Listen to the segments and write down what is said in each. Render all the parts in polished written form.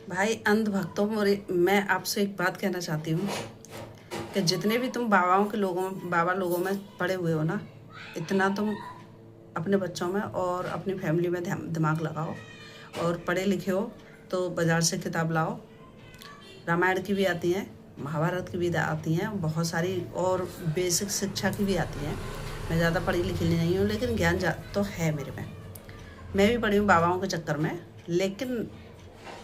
भाई अंधभक्तों, मैं आपसे एक बात कहना चाहती हूँ कि जितने भी तुम बाबा लोगों में पड़े हुए हो ना, इतना तुम अपने बच्चों में और अपनी फैमिली में दिमाग लगाओ। और पढ़े लिखे हो तो बाज़ार से किताब लाओ। रामायण की भी आती हैं, महाभारत की भी आती हैं, बहुत सारी और बेसिक शिक्षा की भी आती हैं। मैं ज़्यादा पढ़ी लिखी नहीं हूँ, लेकिन ज्ञान तो है मेरे में। मैं भी पढ़ी हूँ बाबाओं के चक्कर में, लेकिन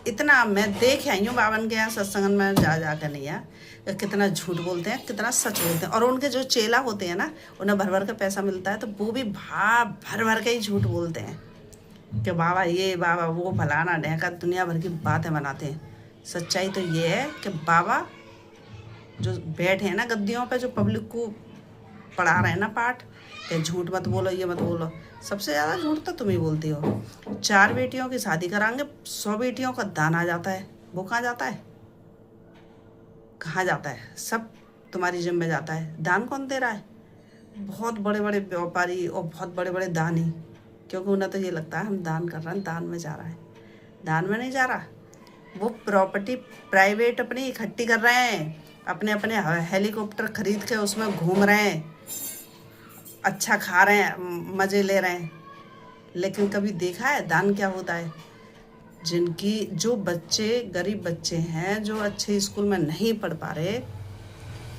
इतना मैं देख आई हूँ बावन के यहाँ सत्संग में जा कर नहीं है, कितना झूठ बोलते हैं, कितना सच बोलते हैं। और उनके जो चेला होते हैं ना, उन्हें भर भर का पैसा मिलता है, तो वो भी भर भर के ही झूठ बोलते हैं कि बाबा ये बाबा वो फलाना ढेका, दुनिया भर की बातें बनाते हैं। सच्चाई तो ये है कि बाबा जो बैठे हैं ना गद्दियों पे, जो पब्लिक को पढ़ा रहे हैं ना पाठ, कि झूठ मत बोलो, ये मत बोलो, सबसे ज़्यादा झूठ तो तुम ही बोलती हो। 4 बेटियों की शादी कराएंगे, 100 बेटियों का दान आ जाता है। वो कहाँ जाता है? कहाँ जाता है? सब तुम्हारी जिम्मे जाता है। दान कौन दे रहा है? बहुत बड़े बड़े व्यापारी और बहुत बड़े बड़े दानी, क्योंकि उन्हें तो ये लगता है हम दान कर रहे हैं, दान में जा रहा है। दान में नहीं जा रहा, वो प्रॉपर्टी प्राइवेट अपनी इकट्ठी कर रहे हैं, अपने अपने हेलीकॉप्टर खरीद के उसमें घूम रहे हैं, अच्छा खा रहे हैं, मज़े ले रहे हैं। लेकिन कभी देखा है दान क्या होता है? जिनकी जो बच्चे गरीब बच्चे हैं, जो अच्छे स्कूल में नहीं पढ़ पा रहे,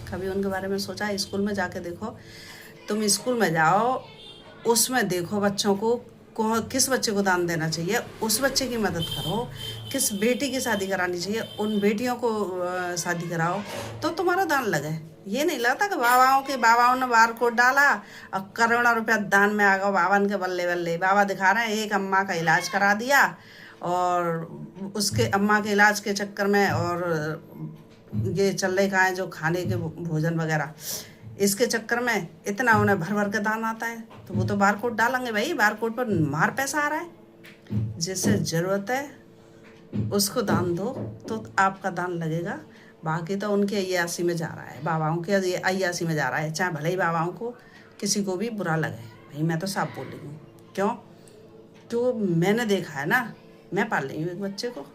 कभी उनके बारे में सोचा है? स्कूल में जाके देखो, तुम स्कूल में जाओ, उसमें देखो बच्चों को किस बच्चे को दान देना चाहिए, उस बच्चे की मदद करो। किस बेटी की शादी करानी चाहिए, उन बेटियों को शादी कराओ, तो तुम्हारा दान लगे। ये नहीं लगता कि बाबाओं ने बार कोड डाला और करोड़ों रुपया दान में आ गया बावन के बल्ले बल्ले। बाबा दिखा रहे हैं एक अम्मा का इलाज करा दिया, और उसके अम्मा के इलाज के चक्कर में और ये चल रहे कहाँ हैं जो खाने के भोजन वगैरह, इसके चक्कर में इतना उन्हें भर भर के दान आता है। तो वो तो बार कोड डालेंगे भाई, बार कोड पर मार पैसा आ रहा है। जिसे ज़रूरत है उसको दान दो तो आपका दान लगेगा। बाकी तो उनके अय्यासी में जा रहा है, बाबाओं के अय्यासी में जा रहा है, चाहे भले ही बाबाओं को किसी को भी बुरा लगे। भाई मैं तो साफ बोल रही हूँ, क्यों? तो मैंने देखा है ना, मैं पाल रही हूँ एक बच्चे को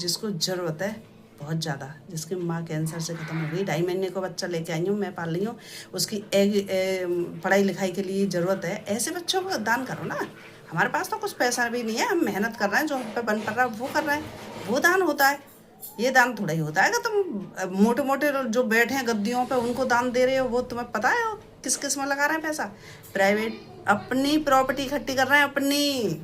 जिसको ज़रूरत है बहुत ज़्यादा, जिसकी माँ कैंसर से ख़त्म हो गई। 2.5 महीने को बच्चा लेके आई हूँ, मैं पाल रही हूँ। उसकी पढ़ाई लिखाई के लिए ज़रूरत है। ऐसे बच्चों को दान करो ना। हमारे पास तो कुछ पैसा भी नहीं है, हम मेहनत कर रहे हैं, जो हम पे बन पड़ रहा है वो कर रहे हैं, वो दान होता है। ये दान थोड़ा ही होता है कि तुम मोटे मोटे जो बैठे हैं गद्दियों पे उनको दान दे रहे हो। वो तुम्हें पता है किस किस में लगा रहे हैं पैसा? प्राइवेट अपनी प्रॉपर्टी इकट्ठी कर रहे हैं, अपनी।